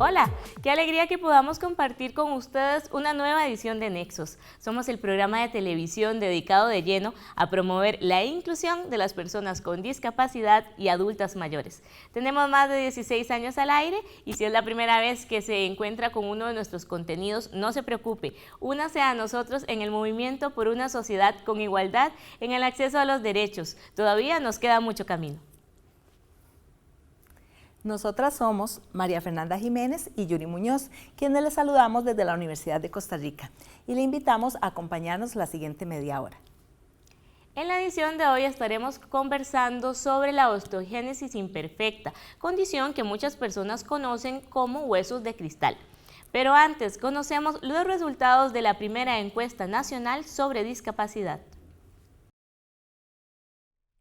Hola, qué alegría que podamos compartir con ustedes una nueva edición de Nexos. Somos el programa de televisión dedicado de lleno a promover la inclusión de las personas con discapacidad y adultas mayores. Tenemos más de 16 años al aire y si es la primera vez que se encuentra con uno de nuestros contenidos, no se preocupe, únase a nosotros en el movimiento por una sociedad con igualdad en el acceso a los derechos. Todavía nos queda mucho camino. Nosotras somos María Fernanda Jiménez y Yuri Muñoz, quienes les saludamos desde la Universidad de Costa Rica y le invitamos a acompañarnos la siguiente media hora. En la edición de hoy estaremos conversando sobre la osteogénesis imperfecta, condición que muchas personas conocen como huesos de cristal. Pero antes, conocemos los resultados de la primera encuesta nacional sobre discapacidad.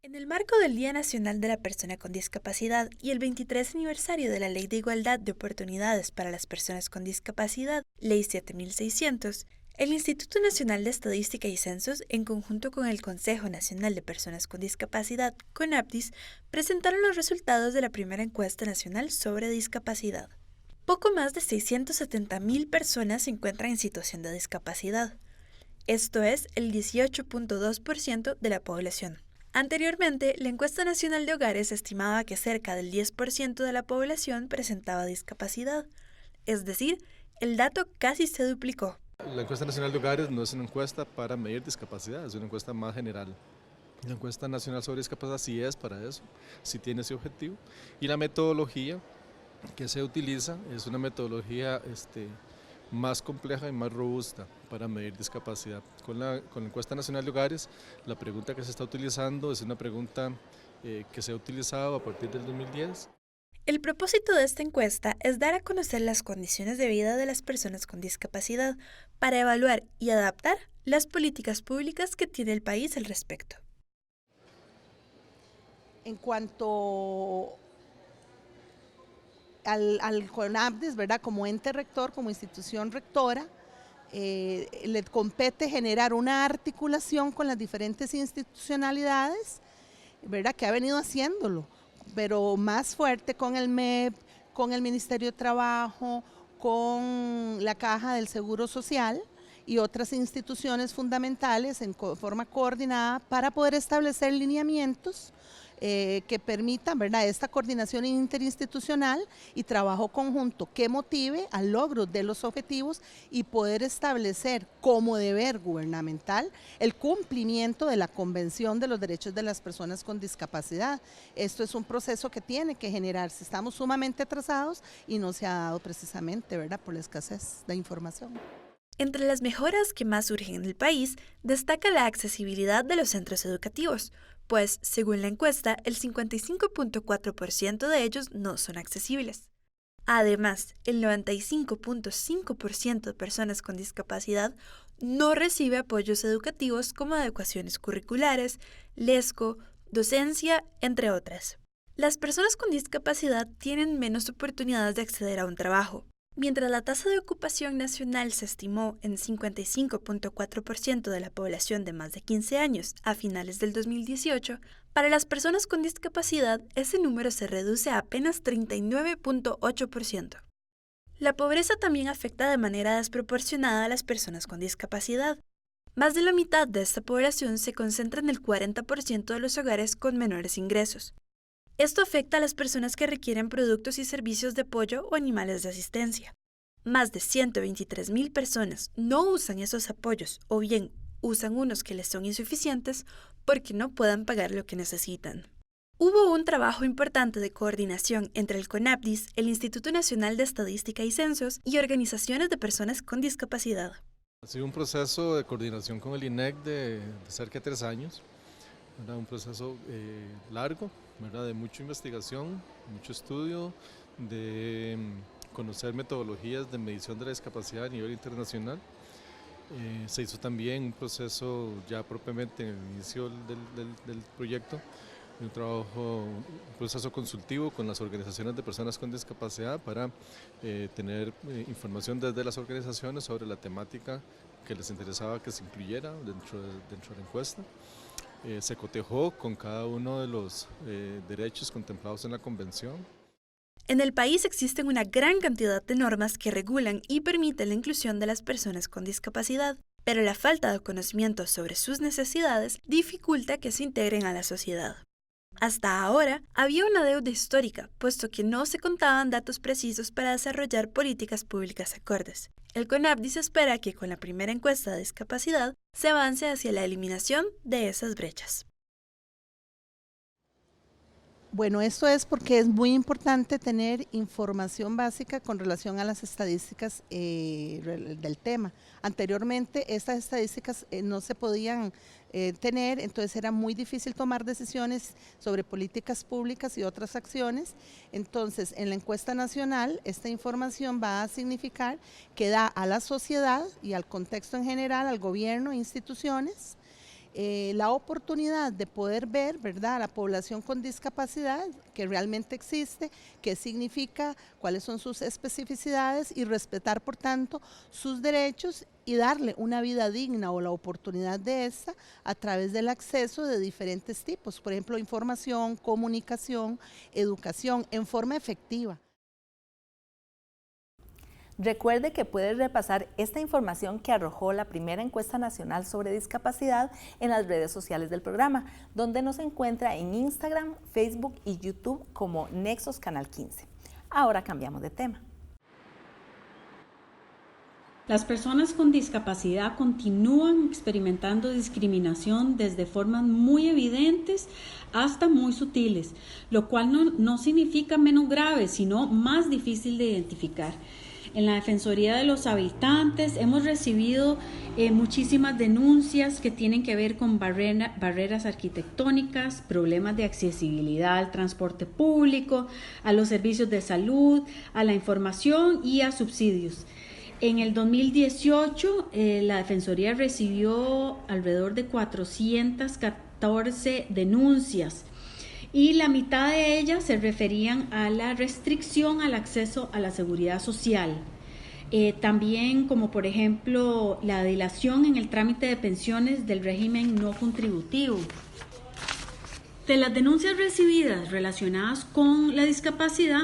En el marco del Día Nacional de la Persona con Discapacidad y el 23 aniversario de la Ley de Igualdad de Oportunidades para las Personas con Discapacidad, Ley 7600, el Instituto Nacional de Estadística y Censos, en conjunto con el Consejo Nacional de Personas con Discapacidad, CONAPDIS, presentaron los resultados de la primera encuesta nacional sobre discapacidad. Poco más de 670,000 personas se encuentran en situación de discapacidad. Esto es el 18.2% de la población. Anteriormente, la encuesta nacional de hogares estimaba que cerca del 10% de la población presentaba discapacidad, es decir, el dato casi se duplicó. La encuesta nacional de hogares no es una encuesta para medir discapacidad, es una encuesta más general. La encuesta nacional sobre discapacidad sí es para eso, sí tiene ese objetivo. Y la metodología que se utiliza es una metodología más compleja y más robusta para medir discapacidad. Con la encuesta nacional de hogares, la pregunta que se está utilizando es una pregunta que se ha utilizado a partir del 2010. El propósito de esta encuesta es dar a conocer las condiciones de vida de las personas con discapacidad para evaluar y adaptar las políticas públicas que tiene el país al respecto. En cuanto al CONAPDIS, ¿verdad? Como ente rector, como institución rectora, le compete generar una articulación con las diferentes institucionalidades, ¿verdad? Que ha venido haciéndolo, pero más fuerte con el MEP, con el Ministerio de Trabajo, con la Caja del Seguro Social y otras instituciones fundamentales en forma coordinada para poder establecer lineamientos que permitan, ¿verdad?, esta coordinación interinstitucional y trabajo conjunto que motive al logro de los objetivos y poder establecer como deber gubernamental el cumplimiento de la Convención de los Derechos de las Personas con Discapacidad. Esto es un proceso que tiene que generarse. Estamos sumamente atrasados y no se ha dado precisamente, ¿verdad?, por la escasez de información. Entre las mejoras que más surgen en el país, destaca la accesibilidad de los centros educativos, pues, según la encuesta, el 55.4% de ellos no son accesibles. Además, el 95.5% de personas con discapacidad no recibe apoyos educativos como adecuaciones curriculares, LESCO, docencia, entre otras. Las personas con discapacidad tienen menos oportunidades de acceder a un trabajo. Mientras la tasa de ocupación nacional se estimó en 55.4% de la población de más de 15 años a finales del 2018, para las personas con discapacidad ese número se reduce a apenas 39.8%. La pobreza también afecta de manera desproporcionada a las personas con discapacidad. Más de la mitad de esta población se concentra en el 40% de los hogares con menores ingresos. Esto afecta a las personas que requieren productos y servicios de apoyo o animales de asistencia. Más de 123,000 personas no usan esos apoyos o bien usan unos que les son insuficientes porque no puedan pagar lo que necesitan. Hubo un trabajo importante de coordinación entre el CONAPDIS, el Instituto Nacional de Estadística y Censos y organizaciones de personas con discapacidad. Ha sido un proceso de coordinación con el INEC de cerca de 3 años. Era un proceso largo, ¿verdad?, de mucha investigación, mucho estudio, de conocer metodologías de medición de la discapacidad a nivel internacional. Se hizo también un proceso ya propiamente en el inicio del proyecto, un proceso consultivo con las organizaciones de personas con discapacidad para tener información desde las organizaciones sobre la temática que les interesaba que se incluyera dentro de la encuesta. Se cotejó con cada uno de los derechos contemplados en la Convención. En el país existen una gran cantidad de normas que regulan y permiten la inclusión de las personas con discapacidad, pero la falta de conocimiento sobre sus necesidades dificulta que se integren a la sociedad. Hasta ahora, había una deuda histórica, puesto que no se contaban datos precisos para desarrollar políticas públicas acordes. El CONAPDIS espera que con la primera encuesta de discapacidad se avance hacia la eliminación de esas brechas. Bueno, esto es porque es muy importante tener información básica con relación a las estadísticas del tema. Anteriormente estas estadísticas no se podían tener, entonces era muy difícil tomar decisiones sobre políticas públicas y otras acciones. Entonces, en la encuesta nacional, esta información va a significar que da a la sociedad y al contexto en general, al gobierno e instituciones, la oportunidad de poder ver, ¿verdad?, a la población con discapacidad que realmente existe, qué significa, cuáles son sus especificidades y respetar, por tanto, sus derechos y darle una vida digna o la oportunidad de esta a través del acceso de diferentes tipos, por ejemplo, información, comunicación, educación, en forma efectiva. Recuerde que puede repasar esta información que arrojó la primera encuesta nacional sobre discapacidad en las redes sociales del programa, donde nos encuentra en Instagram, Facebook y YouTube como Nexos Canal 15. Ahora cambiamos de tema. Las personas con discapacidad continúan experimentando discriminación desde formas muy evidentes hasta muy sutiles, lo cual no significa menos grave, sino más difícil de identificar. En la Defensoría de los Habitantes hemos recibido muchísimas denuncias que tienen que ver con barreras arquitectónicas, problemas de accesibilidad al transporte público, a los servicios de salud, a la información y a subsidios. En el 2018, la Defensoría recibió alrededor de 414 denuncias y la mitad de ellas se referían a la restricción al acceso a la seguridad social. También, como por ejemplo, la dilación en el trámite de pensiones del régimen no contributivo. De las denuncias recibidas relacionadas con la discapacidad,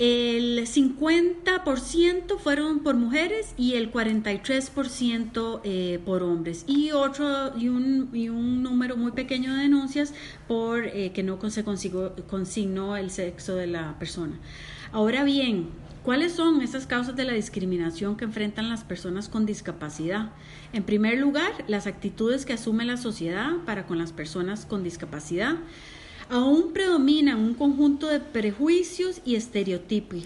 el 50% fueron por mujeres y el 43% por hombres y un número muy pequeño de denuncias por que no se consignó el sexo de la persona. Ahora bien, ¿cuáles son esas causas de la discriminación que enfrentan las personas con discapacidad? En primer lugar, las actitudes que asume la sociedad para con las personas con discapacidad. Aún predominan un conjunto de prejuicios y estereotipos.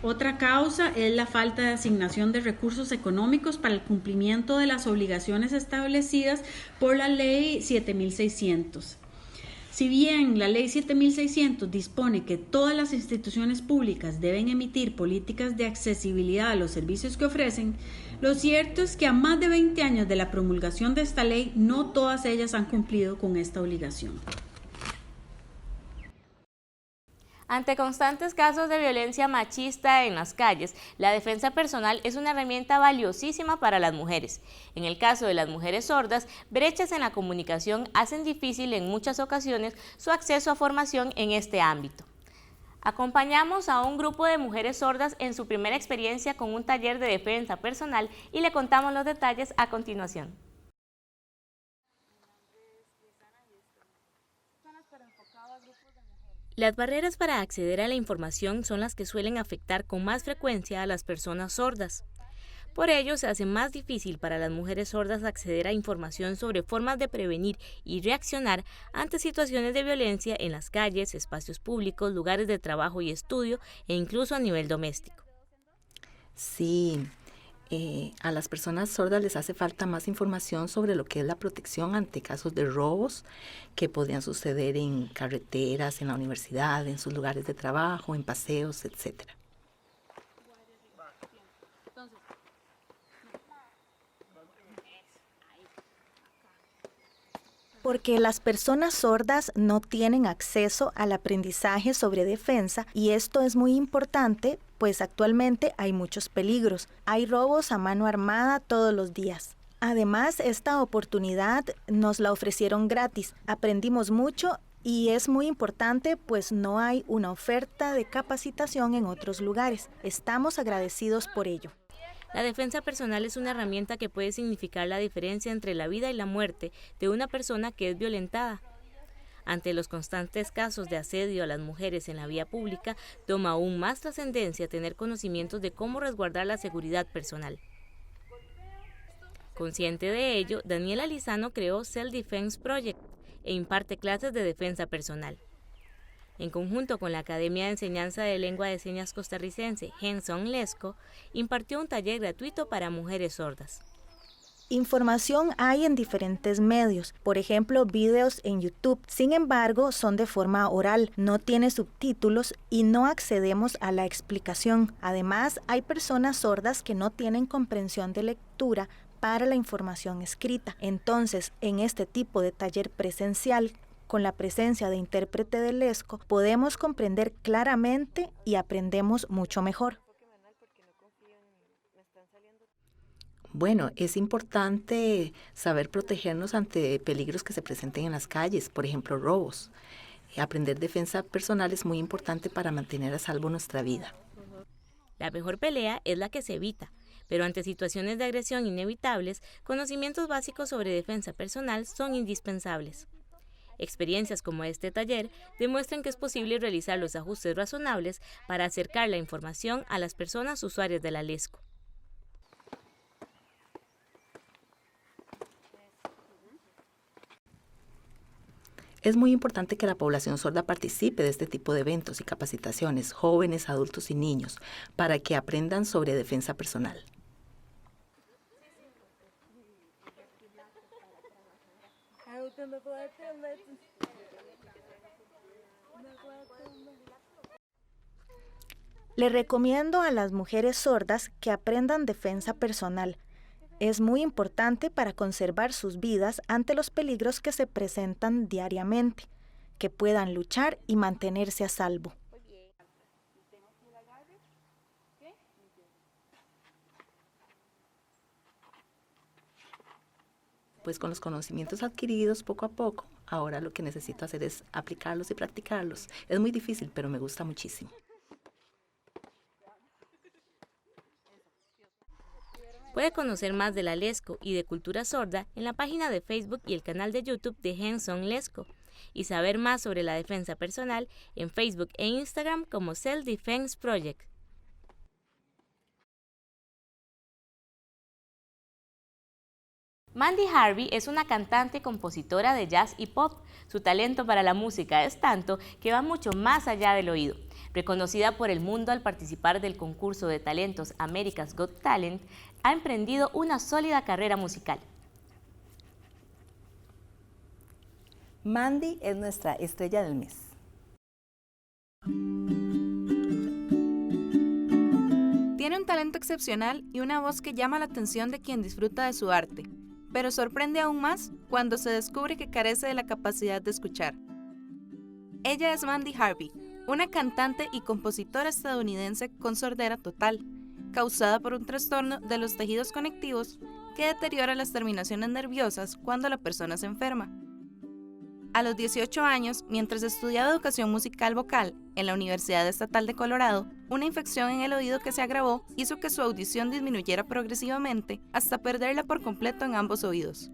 Otra causa es la falta de asignación de recursos económicos para el cumplimiento de las obligaciones establecidas por la Ley 7600. Si bien la Ley 7600 dispone que todas las instituciones públicas deben emitir políticas de accesibilidad a los servicios que ofrecen, lo cierto es que a más de 20 años de la promulgación de esta ley, no todas ellas han cumplido con esta obligación. Ante constantes casos de violencia machista en las calles, la defensa personal es una herramienta valiosísima para las mujeres. En el caso de las mujeres sordas, brechas en la comunicación hacen difícil en muchas ocasiones su acceso a formación en este ámbito. Acompañamos a un grupo de mujeres sordas en su primera experiencia con un taller de defensa personal y le contamos los detalles a continuación. Las barreras para acceder a la información son las que suelen afectar con más frecuencia a las personas sordas. Por ello, se hace más difícil para las mujeres sordas acceder a información sobre formas de prevenir y reaccionar ante situaciones de violencia en las calles, espacios públicos, lugares de trabajo y estudio e incluso a nivel doméstico. Sí, a las personas sordas les hace falta más información sobre lo que es la protección ante casos de robos que podrían suceder en carreteras, en la universidad, en sus lugares de trabajo, en paseos, etcétera. Porque las personas sordas no tienen acceso al aprendizaje sobre defensa y esto es muy importante, pues actualmente hay muchos peligros. Hay robos a mano armada todos los días. Además, esta oportunidad nos la ofrecieron gratis. Aprendimos mucho Y es muy importante, pues no hay una oferta de capacitación en otros lugares. Estamos agradecidos por ello. La defensa personal es una herramienta que puede significar la diferencia entre la vida y la muerte de una persona que es violentada. Ante los constantes casos de asedio a las mujeres en la vía pública, toma aún más trascendencia tener conocimientos de cómo resguardar la seguridad personal. Consciente de ello, Daniela Lizano creó Self Defense Project e imparte clases de defensa personal. En conjunto con la Academia de Enseñanza de Lengua de Señas costarricense, Hands-On Lesco, impartió un taller gratuito para mujeres sordas. Información hay en diferentes medios, por ejemplo, videos en YouTube. Sin embargo, son de forma oral, no tiene subtítulos y no accedemos a la explicación. Además, hay personas sordas que no tienen comprensión de lectura para la información escrita. Entonces, en este tipo de taller presencial, con la presencia de intérprete de Lesco, podemos comprender claramente y aprendemos mucho mejor. Bueno, es importante saber protegernos ante peligros que se presenten en las calles, por ejemplo, robos. Aprender defensa personal es muy importante para mantener a salvo nuestra vida. La mejor pelea es la que se evita, pero ante situaciones de agresión inevitables, conocimientos básicos sobre defensa personal son indispensables. Experiencias como este taller demuestran que es posible realizar los ajustes razonables para acercar la información a las personas usuarias de la Lesco. Es muy importante que la población sorda participe de este tipo de eventos y capacitaciones, jóvenes, adultos y niños, para que aprendan sobre defensa personal. Le recomiendo a las mujeres sordas que aprendan defensa personal. Es muy importante para conservar sus vidas ante los peligros que se presentan diariamente, que puedan luchar y mantenerse a salvo. Pues con los conocimientos adquiridos poco a poco, ahora lo que necesito hacer es aplicarlos y practicarlos. Es muy difícil, pero me gusta muchísimo. Puede conocer más de la Lesco y de cultura sorda en la página de Facebook y el canal de YouTube de Hands-On Lesco, y saber más sobre la defensa personal en Facebook e Instagram como Self Defense Project. Mandy Harvey es una cantante y compositora de jazz y pop. Su talento para la música es tanto que va mucho más allá del oído. Reconocida por el mundo al participar del concurso de talentos America's Got Talent, ha emprendido una sólida carrera musical. Mandy es nuestra estrella del mes. Tiene un talento excepcional y una voz que llama la atención de quien disfruta de su arte, pero sorprende aún más cuando se descubre que carece de la capacidad de escuchar. Ella es Mandy Harvey, una cantante y compositora estadounidense con sordera total, causada por un trastorno de los tejidos conectivos que deteriora las terminaciones nerviosas cuando la persona se enferma. A los 18 años, mientras estudiaba educación musical vocal en la Universidad Estatal de Colorado, una infección en el oído que se agravó hizo que su audición disminuyera progresivamente hasta perderla por completo en ambos oídos.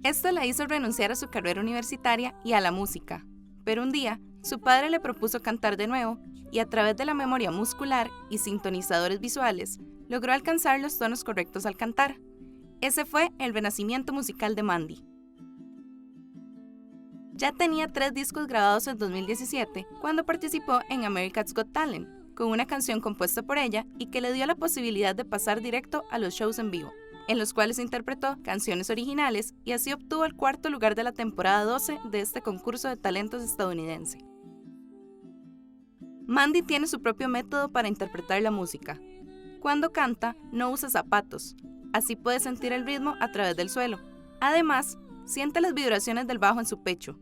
Esto la hizo renunciar a su carrera universitaria y a la música, pero un día, su padre le propuso cantar de nuevo y a través de la memoria muscular y sintonizadores visuales, logró alcanzar los tonos correctos al cantar. Ese fue el renacimiento musical de Mandy. Ya tenía 3 discos grabados en 2017 cuando participó en America's Got Talent, con una canción compuesta por ella y que le dio la posibilidad de pasar directo a los shows en vivo, en los cuales interpretó canciones originales y así obtuvo el 4º lugar de la temporada 12 de este concurso de talentos estadounidense. Mandy tiene su propio método para interpretar la música. Cuando canta, no usa zapatos, así puede sentir el ritmo a través del suelo. Además, siente las vibraciones del bajo en su pecho,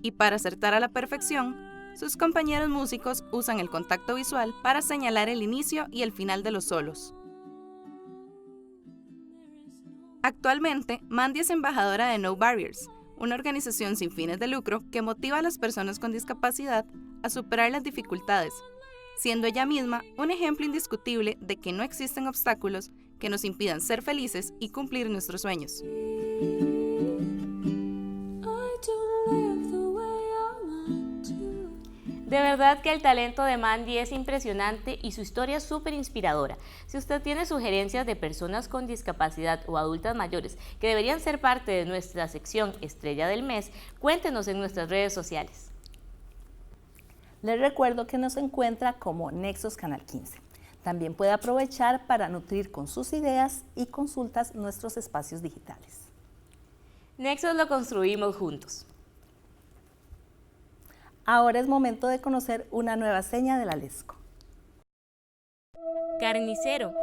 y para acertar a la perfección, sus compañeros músicos usan el contacto visual para señalar el inicio y el final de los solos. Actualmente, Mandy es embajadora de No Barriers, una organización sin fines de lucro que motiva a las personas con discapacidad a superar las dificultades, siendo ella misma un ejemplo indiscutible de que no existen obstáculos que nos impidan ser felices y cumplir nuestros sueños. De verdad que el talento de Mandy es impresionante y su historia es súper inspiradora. Si usted tiene sugerencias de personas con discapacidad o adultas mayores que deberían ser parte de nuestra sección Estrella del Mes, cuéntenos en nuestras redes sociales. Les recuerdo que nos encuentra como Nexos Canal 15. También puede aprovechar para nutrir con sus ideas y consultas nuestros espacios digitales. Nexos lo construimos juntos. Ahora es momento de conocer una nueva seña de la LESCO. Carnicero.